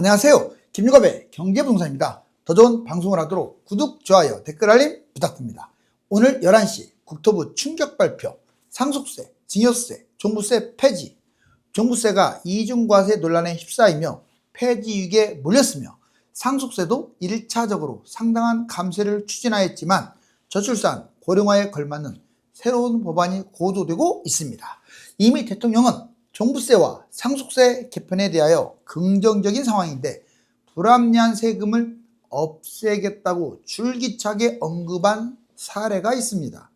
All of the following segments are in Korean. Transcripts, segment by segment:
안녕하세요. 김유갑의 경제부동산입니다. 더 좋은 방송을 하도록 구독, 좋아요, 댓글 알림 부탁드립니다. 오늘 11시 국토부 충격 발표, 상속세, 증여세, 종부세 폐지. 종부세가 이중과세 논란에 휩싸이며 폐지 위기에 몰렸으며 상속세도 1차적으로 상당한 감세를 추진하였지만 저출산, 고령화에 걸맞는 새로운 법안이 고도되고 있습니다. 이미 대통령은 종부세와 상속세 개편에 대하여 긍정적인 상황인데 불합리한 세금을 없애겠다고 줄기차게 언급한 사례가 있습니다.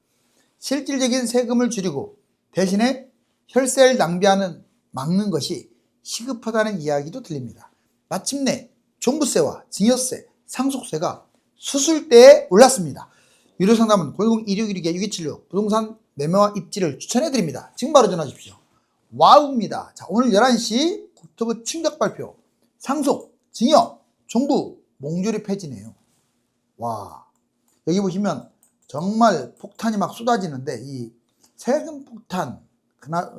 실질적인 세금을 줄이고 대신에 혈세를 막는 것이 시급하다는 이야기도 들립니다. 마침내 종부세와 증여세, 상속세가 수술대에 올랐습니다. 유료상담은 010-2616-6276 부동산 매매와 입지를 추천해드립니다. 지금 바로 전화 주십시오. 와우입니다. 자, 오늘 11시 국토부 충격 발표, 상속, 증여, 종부, 몽조리 폐지네요. 와, 여기 보시면 정말 폭탄이 막 쏟아지는데 이 세금 폭탄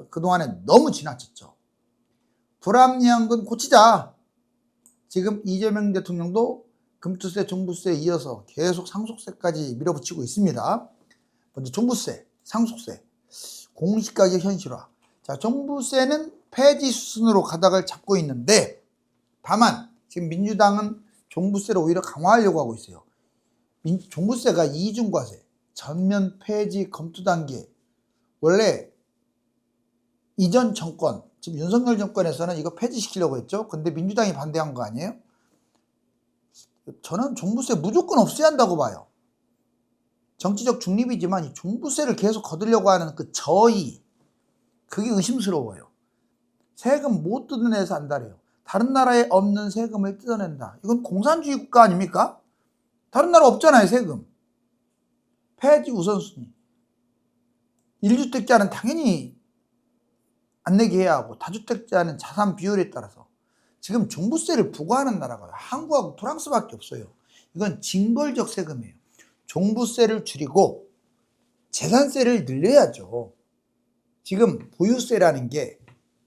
그동안에 너무 지나쳤죠. 불합리한 건 고치자. 지금 이재명 대통령도 금투세, 종부세에 이어서 계속 상속세까지 밀어붙이고 있습니다. 먼저 종부세, 상속세, 공시가격 현실화. 자, 종부세는 폐지 수순으로 가닥을 잡고 있는데 다만 지금 민주당은 종부세를 오히려 강화하려고 하고 있어요. 종부세가 이중과세, 전면 폐지 검토 단계. 원래 이전 정권, 지금 윤석열 정권에서는 이거 폐지시키려고 했죠. 근데 민주당이 반대한 거 아니에요? 저는 종부세 무조건 없애야 한다고 봐요. 정치적 중립이지만 이 종부세를 계속 거두려고 하는 그 저의, 그게 의심스러워요. 세금 못 뜯어내서 안달해요. 다른 나라에 없는 세금을 뜯어낸다. 이건 공산주의 국가 아닙니까? 다른 나라 없잖아요, 세금. 폐지 우선순위. 1주택자는 당연히 안 내게 해야 하고 다주택자는 자산 비율에 따라서. 지금 종부세를 부과하는 나라가 한국하고 프랑스밖에 없어요. 이건 징벌적 세금이에요. 종부세를 줄이고 재산세를 늘려야죠. 지금 보유세라는 게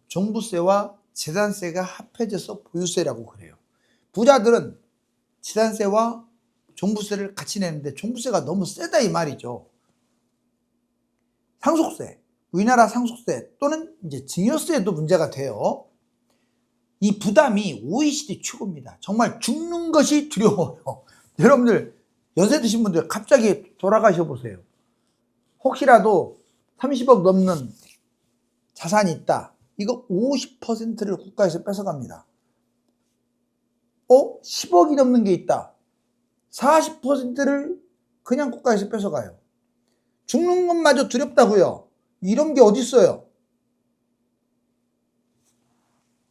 종부세와 재산세가 합해져서 보유세라고 그래요. 부자들은 재산세와 종부세를 같이 내는데 종부세가 너무 세다 이 말이죠. 상속세, 우리나라 상속세 또는 이제 증여세도 문제가 돼요. 이 부담이 OECD 최고입니다. 정말 죽는 것이 두려워요. 여러분들 연세 드신 분들 갑자기 돌아가셔 보세요. 혹시라도 30억 넘는 자산이 있다. 이거 50%를 국가에서 뺏어갑니다. 10억이 넘는 게 있다. 40%를 그냥 국가에서 뺏어가요. 죽는 것마저 두렵다고요. 이런 게 어디 있어요?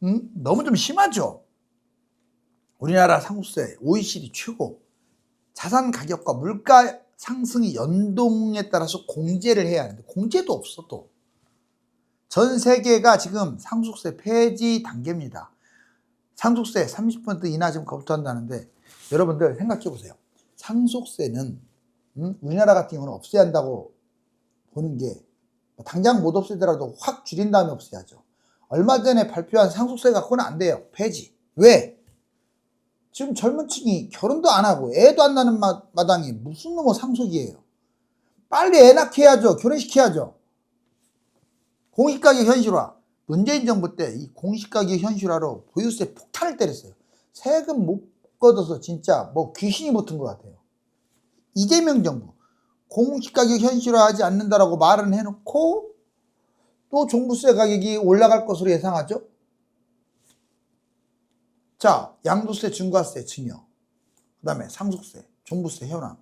너무 좀 심하죠? 우리나라 상속세 OECD 최고. 자산 가격과 물가 상승이 연동에 따라서 공제를 해야 하는데 공제도 없어 또. 전 세계가 지금 상속세 폐지 단계입니다. 상속세 30% 인하 지금 검토한다는데 여러분들 생각해 보세요. 상속세는 우리나라 같은 경우는 없애야 한다고 보는 게 당장 못 없애더라도 확 줄인 다음에 없애야죠. 얼마 전에 발표한 상속세 갖고는 안 돼요. 폐지. 왜? 지금 젊은 층이 결혼도 안 하고 애도 안 나는 마당에 무슨 놈의 상속이에요. 빨리 애 낳게 해야죠. 결혼시켜야죠. 공시가격 현실화. 문재인 정부 때 이 공시가격 현실화로 보유세 폭탄을 때렸어요. 세금 못 걷어서 진짜 뭐 귀신이 붙은 것 같아요. 이재명 정부 공시가격 현실화하지 않는다라고 말은 해놓고 또 종부세 가격이 올라갈 것으로 예상하죠. 자, 양도세, 중과세, 증여, 그 다음에 상속세, 종부세 현황,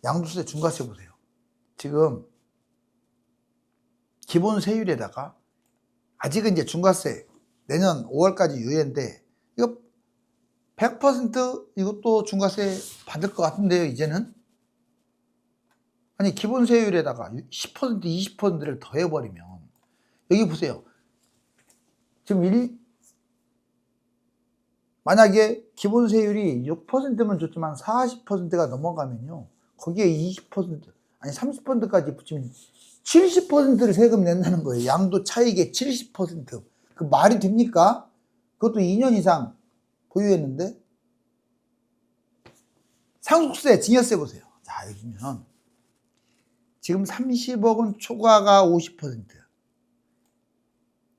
양도세, 중과세 보세요. 지금 기본 세율에다가 아직은 이제 중과세 내년 5월까지 유예인데 이거 100% 이것도 중과세 받을 것 같은데요, 이제는? 아니, 기본 세율에다가 10%, 20%를 더해버리면 여기 보세요. 지금 만약에 기본 세율이 6%면 좋지만 40%가 넘어가면요. 거기에 20%, 아니 30%까지 붙이면 70%를 세금 낸다는 거예요. 양도 차익의 70%. 그 말이 됩니까? 그것도 2년 이상 보유했는데 상속세, 증여세 보세요. 자, 여기 보면 지금 30억은 초과가 50%.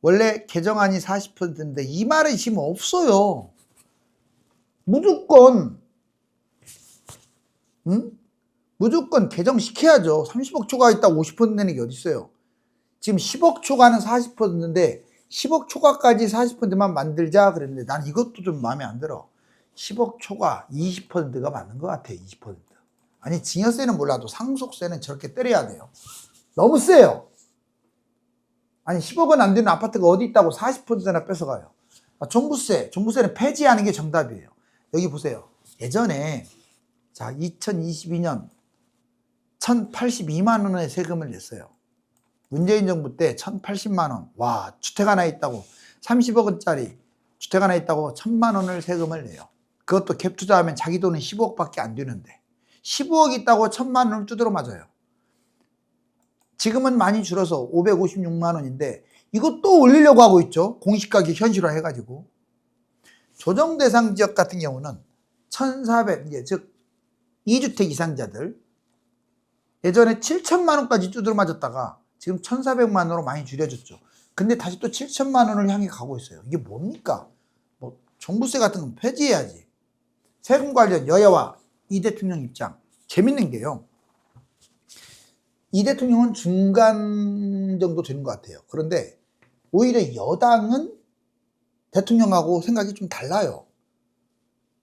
원래 개정안이 40%인데 이 말이 지금 없어요. 무조건 무조건 개정시켜야죠. 30억 초과 있다고 50% 내는 게 어디 있어요. 지금 10억 초과는 40%인데 10억 초과까지 40%만 만들자 그랬는데 난 이것도 좀 마음에 안 들어. 10억 초과 20%가 맞는 것 같아. 20%. 아니 증여세는 몰라도 상속세는 저렇게 때려야 돼요. 너무 세요. 아니 10억은 안 되는 아파트가 어디 있다고 40%나 뺏어가요. 종부세는 폐지하는 게 정답이에요. 여기 보세요. 예전에 자 2022년 1082만 원의 세금을 냈어요. 문재인 정부 때 1080만 원. 와, 주택 하나 있다고 30억원짜리 주택 하나 있다고 1000만 원을 세금을 내요. 그것도 갭 투자하면 자기 돈은 15억밖에 안 되는데 15억 있다고 1000만 원을 두드러 맞아요. 지금은 많이 줄어서 556만 원인데 이것도 올리려고 하고 있죠. 공시가격 현실화 해가지고. 조정대상 지역 같은 경우는 1400, 즉 2주택 이상자들 예전에 7천만 원까지 두드러 맞았다가 지금 1,400만 원으로 많이 줄여졌죠. 근데 다시 또 7천만 원을 향해 가고 있어요. 이게 뭡니까? 뭐 종부세 같은 건 폐지해야지. 세금 관련 여야와 이 대통령 입장 재밌는 게요. 이 대통령은 중간 정도 되는 것 같아요. 그런데 오히려 여당은 대통령하고 생각이 좀 달라요.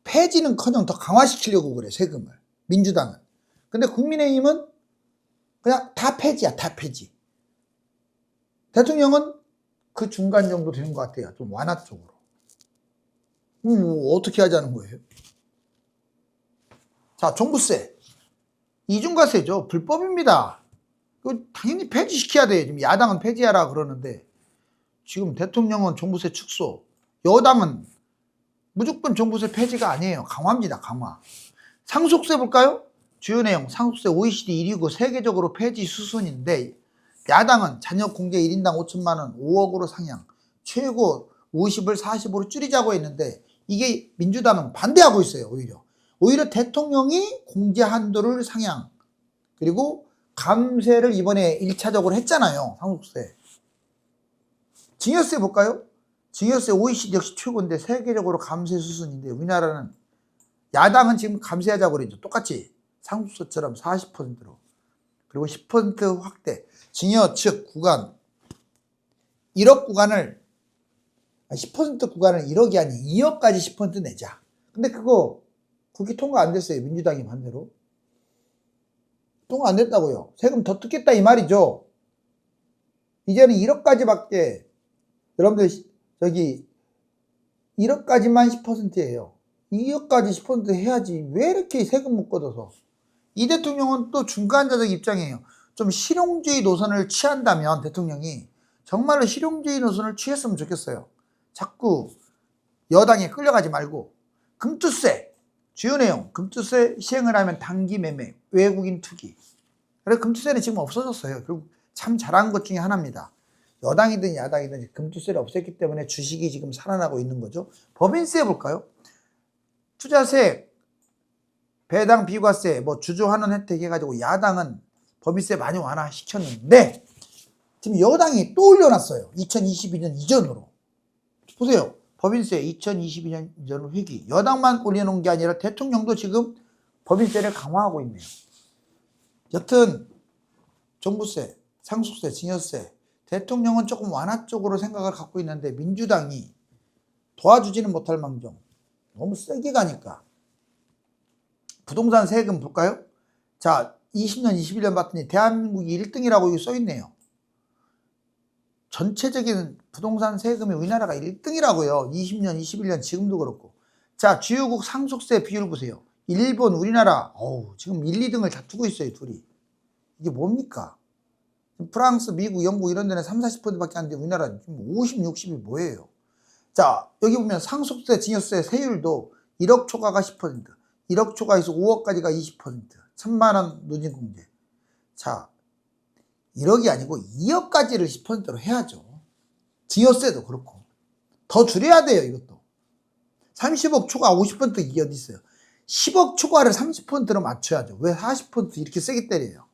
폐지는커녕 더 강화시키려고 그래, 세금을. 민주당은. 근데 국민의힘은 그냥 다 폐지야, 다 폐지. 대통령은 그 중간 정도 되는 것 같아요. 좀 완화 쪽으로. 어떻게 하자는 거예요? 자, 종부세. 이중과세죠. 불법입니다. 당연히 폐지시켜야 돼. 지금 야당은 폐지하라 그러는데 지금 대통령은 종부세 축소, 여당은 무조건 종부세 폐지가 아니에요. 강화입니다. 강화. 상속세 볼까요? 주요 내용 상속세 OECD 1위고 세계적으로 폐지 수순인데 야당은 자녀 공제 1인당 5천만 원 5억으로 상향, 최고 50을 40으로 줄이자고 했는데 이게 민주당은 반대하고 있어요. 오히려 대통령이 공제 한도를 상향, 그리고 감세를 이번에 1차적으로 했잖아요. 상속세. 증여세 볼까요? 증여세 OECD 역시 최고인데 세계적으로 감세 수순인데 우리나라는 야당은 지금 감세하자고 그러죠. 똑같이 상속세처럼 40%로. 그리고 10% 확대. 증여 측 구간 1억 구간을 10% 구간을 1억이 아닌 2억까지 10% 내자. 근데 그거 국회 통과 안 됐어요. 민주당이 반대로. 통과 안 됐다고요. 세금 더 뜯겠다 이 말이죠. 이제는 1억까지밖에 여러분들 저기 1억까지만 10%예요. 2억까지 10% 해야지. 왜 이렇게 세금 묶어둬서. 이 대통령은 또 중간자적 입장이에요. 좀 실용주의 노선을 취한다면 대통령이 정말로 실용주의 노선을 취했으면 좋겠어요. 자꾸 여당에 끌려가지 말고 금투세 주요 내용 금투세 시행을 하면 단기 매매 외국인 투기. 그래서 금투세는 지금 없어졌어요. 결국 참 잘한 것 중에 하나입니다. 여당이든 야당이든 금투세를 없앴기 때문에 주식이 지금 살아나고 있는 거죠. 법인세 볼까요? 투자세, 배당 비과세, 뭐 주주환원 혜택 해가지고 야당은 법인세 많이 완화시켰는데 지금 여당이 또 올려놨어요. 2022년 이전으로. 보세요. 법인세 2022년 이전으로 회기. 여당만 올려놓은 게 아니라 대통령도 지금 법인세를 강화하고 있네요. 여튼 종부세, 상속세, 증여세 대통령은 조금 완화 쪽으로 생각을 갖고 있는데 민주당이 도와주지는 못할 망정 너무 세게 가니까. 부동산 세금 볼까요? 자, 20년, 21년 봤더니 대한민국이 1등이라고 여기 써있네요. 전체적인 부동산 세금이 우리나라가 1등이라고요. 20년, 21년 지금도 그렇고. 자, 주요국 상속세 비율 보세요. 일본, 우리나라 지금 1, 2등을 다투고 있어요. 둘이. 이게 뭡니까? 프랑스, 미국, 영국 이런 데는 3, 40%밖에 안 돼. 우리나라는 50, 60이 뭐예요? 자, 여기 보면 상속세, 증여세 세율도 1억 초과가 10%, 1억 초과에서 5억까지가 20%, 1,000만 원 누진공제. 자, 1억이 아니고 2억까지를 10%로 해야죠. 증여세도 그렇고. 더 줄여야 돼요, 이것도. 30억 초과 50% 이게 어디 있어요? 10억 초과를 30%로 맞춰야죠. 왜 40% 이렇게 세게 때려요?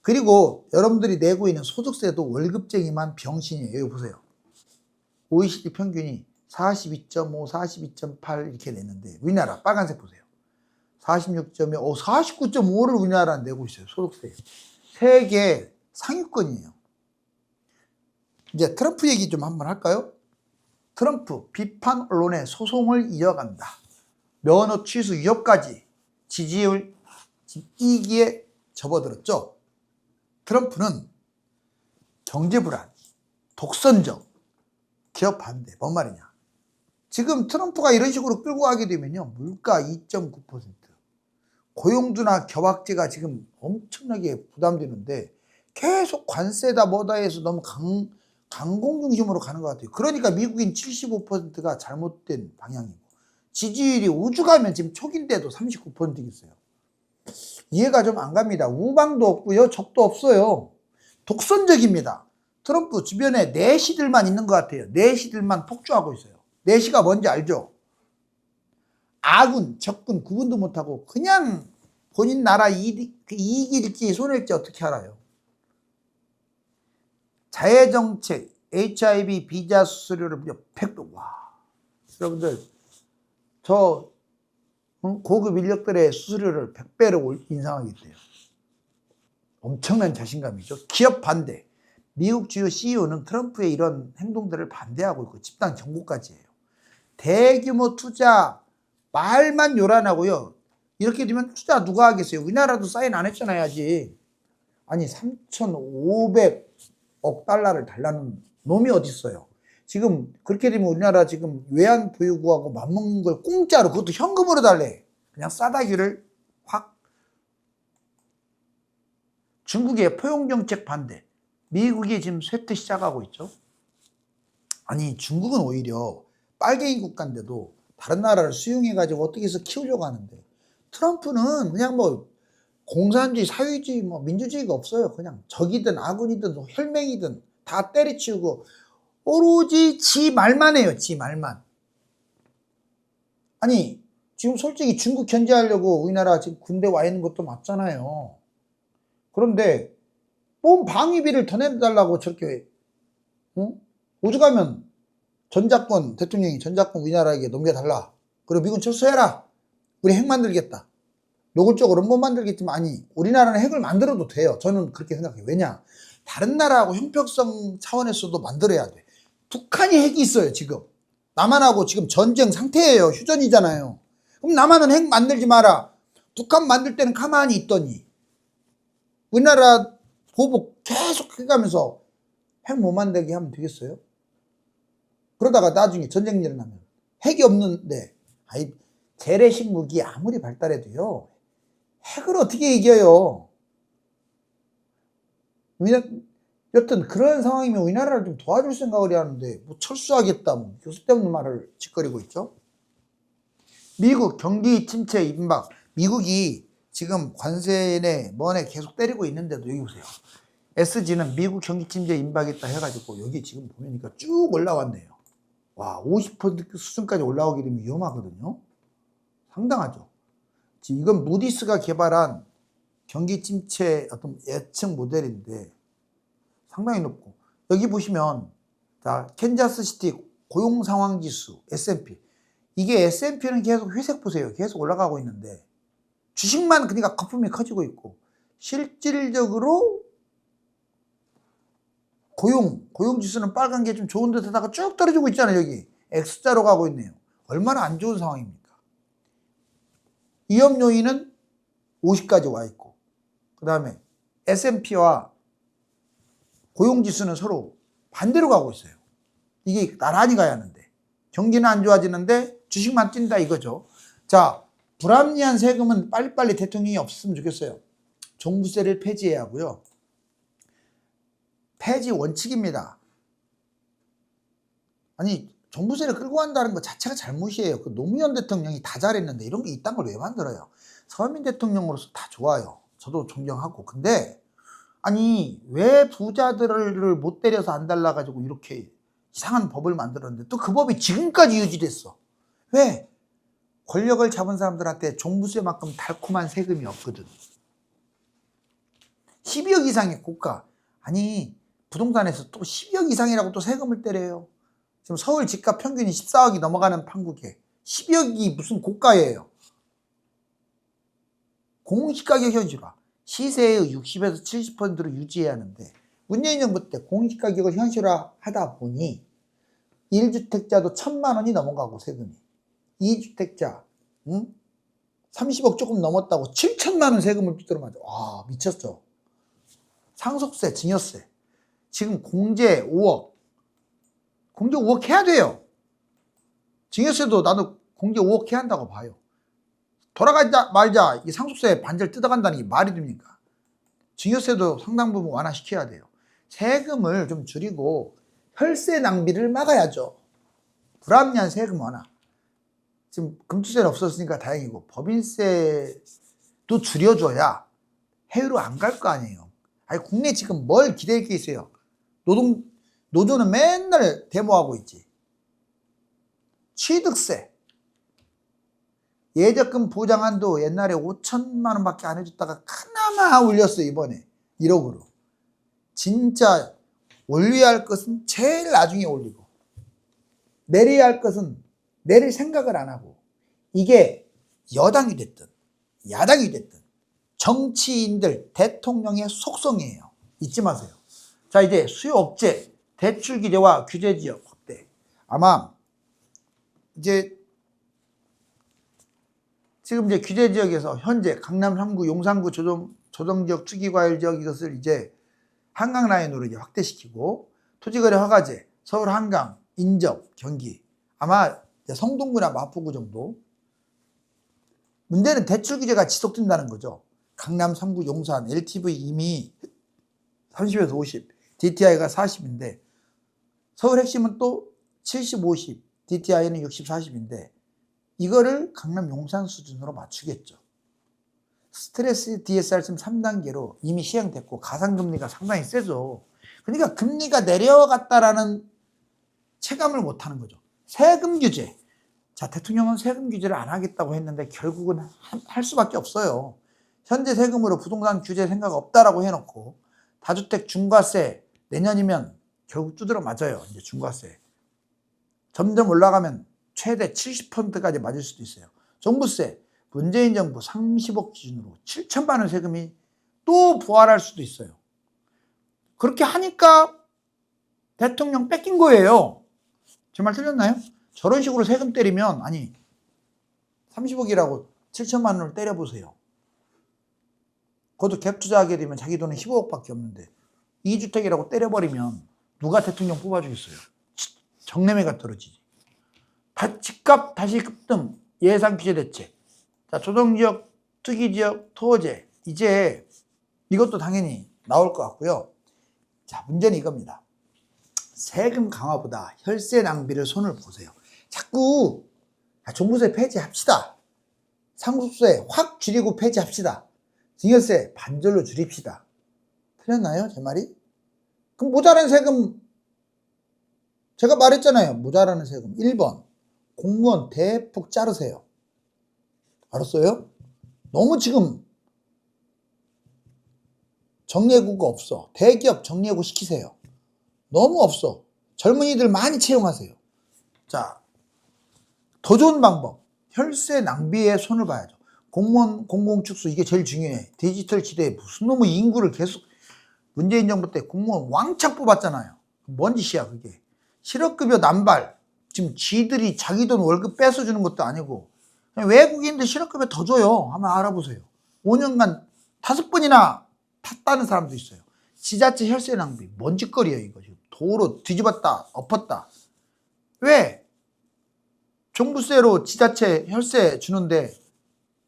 그리고 여러분들이 내고 있는 소득세도 월급쟁이만 병신이에요. 여기 보세요. OECD 평균이 42.5, 42.8 이렇게 냈는데 우리나라 빨간색 보세요. 46.2, 49.5를 우리나라는 내고 있어요. 소득세. 세계 상위권이에요. 이제 트럼프 얘기 좀 한번 할까요? 트럼프 비판 언론에 소송을 이어간다. 면허 취소 위협까지 지지율 2기에 접어들었죠. 트럼프는 경제 불안, 독선적, 기업 반대. 뭔 말이냐? 지금 트럼프가 이런 식으로 끌고 가게 되면요. 물가 2.9%, 고용주나 겨박제가 지금 엄청나게 부담되는데 계속 관세다 뭐다 해서 너무 강공 중심으로 가는 것 같아요. 그러니까 미국인 75%가 잘못된 방향이고 지지율이 우주 가면 지금 초기인데도 39%겠어요. 이해가 좀 안 갑니다. 우방도 없고요. 적도 없어요. 독선적입니다. 트럼프 주변에 내시들만 있는 것 같아요. 내시들만 폭주하고 있어요. 내시가 뭔지 알죠? 아군, 적군 구분도 못하고 그냥 본인 나라 이익일지 손해일지 어떻게 알아요? 자해정책, HIV 비자 수수료를 무려 100배. 와, 여러분들 저 고급 인력들의 수수료를 100배로 인상하겠대요. 엄청난 자신감이죠. 기업 반대. 미국 주요 CEO는 트럼프의 이런 행동들을 반대하고 있고 집단 경고까지 해요. 대규모 투자 말만 요란하고요. 이렇게 되면 투자 누가 하겠어요? 우리나라도 사인 안 했잖아요 아직. 아니 3,500억 달러를 달라는 놈이 어디 있어요? 지금 그렇게 되면 우리나라 지금 외환보유고하고 맞먹는 걸 공짜로, 그것도 현금으로 달래. 그냥 싸다기를 확. 중국의 포용정책 반대. 미국이 지금 쇠퇴 시작하고 있죠. 아니 중국은 오히려 빨갱이 국가인데도 다른 나라를 수용해가지고 어떻게 해서 키우려고 하는데 트럼프는 그냥 뭐 공산주의, 사회주의, 뭐 민주주의가 없어요. 그냥 적이든 아군이든 혈맹이든 다 때려치우고 오로지 지 말만 해요. 지 말만. 아니 지금 솔직히 중국 견제하려고 우리나라 지금 군대 와 있는 것도 맞잖아요. 그런데 뭔 방위비를 더 내달라고 저렇게 오죽하면 전작권 대통령이 전작권 우리나라에게 넘겨달라. 그리고 미군 철수해라. 우리 핵 만들겠다. 노골적으로 못 만들겠지만 아니 우리나라는 핵을 만들어도 돼요. 저는 그렇게 생각해요. 왜냐? 다른 나라하고 형평성 차원에서도 만들어야 돼. 북한이 핵이 있어요 지금. 남한하고 지금 전쟁 상태예요. 휴전이잖아요. 그럼 남한은 핵 만들지 마라. 북한 만들 때는 가만히 있더니 우리나라 보복 계속 해가면서 핵 못 만들게 하면 되겠어요? 그러다가 나중에 전쟁 일어나면 핵이 없는데 아이 재래식 무기 아무리 발달해도요 핵을 어떻게 이겨요? 여튼 그런 상황이면 우리나라를 좀 도와줄 생각을 해야 하는데 뭐 철수하겠다 뭐 교수 때문에 말을 짓거리고 있죠. 미국 경기 침체 임박. 미국이 지금 관세네 뭐네 계속 때리고 있는데도 여기 보세요. SG는 미국 경기 침체 임박했다 해가지고 여기 지금 보니까 쭉 올라왔네요. 와, 50% 수준까지 올라오게 되면 위험하거든요. 상당하죠. 이건 무디스가 개발한 경기 침체 어떤 예측 모델인데 상당히 높고 여기 보시면 자 캔자스시티 고용 상황 지수 S&P 이게 S&P는 계속 회색 보세요. 계속 올라가고 있는데 주식만 그러니까 거품이 커지고 있고 실질적으로 고용 지수는 빨간 게 좀 좋은 듯하다가 쭉 떨어지고 있잖아요. 여기 X자로 가고 있네요. 얼마나 안 좋은 상황입니까? 위험 요인은 50까지 와 있고 그 다음에 S&P와 고용지수는 서로 반대로 가고 있어요. 이게 나란히 가야 하는데 경기는 안 좋아지는데 주식만 뛴다 이거죠. 자, 불합리한 세금은 빨리빨리 대통령이 없었으면 좋겠어요. 종부세를 폐지해야 하고요. 폐지 원칙입니다. 아니 종부세를 끌고 간다는 것 자체가 잘못이에요. 그 노무현 대통령이 다 잘했는데 이런 게 이딴 걸 왜 만들어요? 서민 대통령으로서 다 좋아요. 저도 존경하고. 근데 아니 왜 부자들을 못 때려서 안 달라가지고 이렇게 이상한 법을 만들었는데 또 그 법이 지금까지 유지됐어. 왜? 권력을 잡은 사람들한테 종부세만큼 달콤한 세금이 없거든. 12억 이상의 고가. 아니 부동산에서 또 12억 이상이라고 또 세금을 때려요. 지금 서울 집값 평균이 14억이 넘어가는 판국에 12억이 무슨 고가예요. 공시가격 현실화. 시세의 60에서 70%를 유지해야 하는데 문재인 정부 때 공시가격을 현실화하다 보니 1주택자도 1,000만 원이 넘어가고 세금이 2주택자 30억 조금 넘었다고 7천만 원 세금을 두드려 맞아. 와 미쳤죠. 상속세, 증여세 지금 공제 5억 공제 5억 해야 돼요. 증여세도 나도 공제 5억 해야 한다고 봐요. 돌아가자 말자 이 상속세 반절 뜯어간다는 게 말이 됩니까? 증여세도 상당 부분 완화시켜야 돼요. 세금을 좀 줄이고 혈세 낭비를 막아야죠. 불합리한 세금 완화. 지금 금투세는 없었으니까 다행이고 법인세도 줄여줘야 해외로 안 갈 거 아니에요. 아니 국내 지금 뭘 기대할 게 있어요. 노조는 맨날 데모하고 있지. 취득세 예적금 보장한도 옛날에 5천만 원밖에 안 해줬다가 그나마 올렸어요. 이번에 1억으로. 진짜 올려야 할 것은 제일 나중에 올리고 내려야 할 것은 내릴 생각을 안 하고 이게 여당이 됐든 야당이 됐든 정치인들 대통령의 속성이에요. 잊지 마세요. 자 이제 수요 억제 대출 규제와 규제 지역 확대. 아마 이제 지금 이제 규제 지역에서 현재 강남 3구, 용산구 조정지역, 투기과열 지역 이것을 이제 한강 라인으로 이제 확대시키고 토지거래 허가제, 서울 한강, 인접, 경기 아마 성동구나 마포구 정도. 문제는 대출 규제가 지속된다는 거죠. 강남 3구, 용산, LTV 이미 30에서 50, DTI가 40인데 서울 핵심은 또 70, 50, DTI는 60, 40인데 이거를 강남 용산 수준으로 맞추겠죠. 스트레스 DSR 지금 3단계로 이미 시행됐고 가상금리가 상당히 세죠. 그러니까 금리가 내려갔다라는 체감을 못하는 거죠. 세금 규제. 자, 대통령은 세금 규제를 안 하겠다고 했는데 결국은 할 수밖에 없어요. 현재 세금으로 부동산 규제 생각 없다라고 해놓고 다주택 중과세 내년이면 결국 두드려 맞아요. 이제 중과세. 점점 올라가면 최대 70%까지 맞을 수도 있어요. 종부세, 문재인 정부 30억 기준으로 7천만 원 세금이 또 부활할 수도 있어요. 그렇게 하니까 대통령 뺏긴 거예요. 제 말 틀렸나요? 저런 식으로 세금 때리면 아니 30억이라고 7천만 원을 때려보세요. 그것도 갭 투자하게 되면 자기 돈은 15억밖에 없는데 2주택이라고 때려버리면 누가 대통령 뽑아주겠어요. 정내매가 떨어지지. 집값 다시 급등 예상 규제 대책. 자, 조정지역, 투기지역, 토호제 이제 이것도 당연히 나올 것 같고요. 자, 문제는 이겁니다. 세금 강화보다 혈세 낭비를 손을 보세요. 자꾸 종부세 폐지합시다. 상속세 확 줄이고 폐지합시다. 증여세 반절로 줄입시다. 틀렸나요? 제 말이? 그럼 모자란 세금 제가 말했잖아요. 모자라는 세금 1번 공무원 대폭 자르세요. 알았어요? 너무 지금 정리해고가 없어. 대기업 정리해고 시키세요. 너무 없어. 젊은이들 많이 채용하세요. 자, 더 좋은 방법. 혈세 낭비에 손을 봐야죠. 공무원 공공축소 이게 제일 중요해. 디지털 시대에 무슨 놈의 인구를 계속 문재인 정부 때 공무원 왕창 뽑았잖아요. 뭔 짓이야 그게. 실업급여 남발. 지금 쥐들이 자기 돈 월급 뺏어주는 것도 아니고 외국인들 실업급여 더 줘요. 한번 알아보세요. 5년간 5번이나 탔다는 사람도 있어요. 지자체 혈세 낭비. 뭔 짓거리예요 이거. 지금 도로 뒤집었다 엎었다. 왜? 종부세로 지자체 혈세 주는데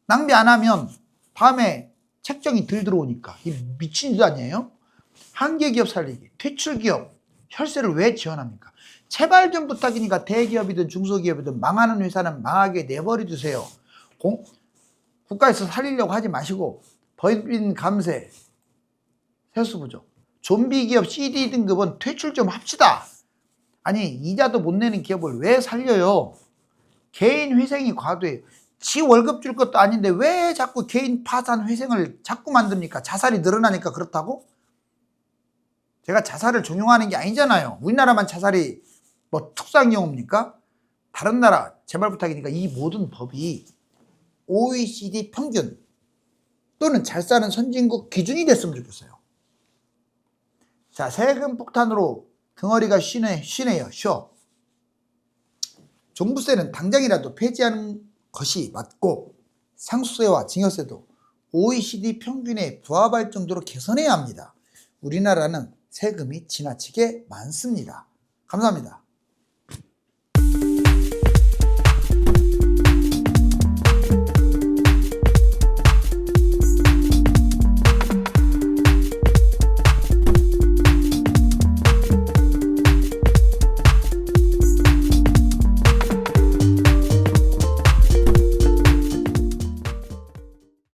낭비 안 하면 다음에 책정이 덜 들어오니까. 이 미친 짓 아니에요? 한계기업 살리기, 퇴출기업 혈세를 왜 지원합니까? 제발 좀 부탁이니까 대기업이든 중소기업이든 망하는 회사는 망하게 내버려 두세요. 국가에서 살리려고 하지 마시고 법인 감세, 세수 부족, 좀비 기업 CD 등급은 퇴출 좀 합시다. 아니 이자도 못 내는 기업을 왜 살려요? 개인 회생이 과도해요. 지 월급 줄 것도 아닌데 왜 자꾸 개인 파산 회생을 자꾸 만듭니까? 자살이 늘어나니까 그렇다고? 제가 자살을 종용하는 게 아니잖아요. 우리나라만 자살이 뭐 특수한 경우입니까? 다른 나라 제발 부탁이니까 이 모든 법이 OECD 평균 또는 잘 사는 선진국 기준이 됐으면 좋겠어요. 자, 세금 폭탄으로 덩어리가 쉬네요. 쉬어. 종부세는 당장이라도 폐지하는 것이 맞고 상속세와 증여세도 OECD 평균에 부합할 정도로 개선해야 합니다. 우리나라는 세금이 지나치게 많습니다. 감사합니다.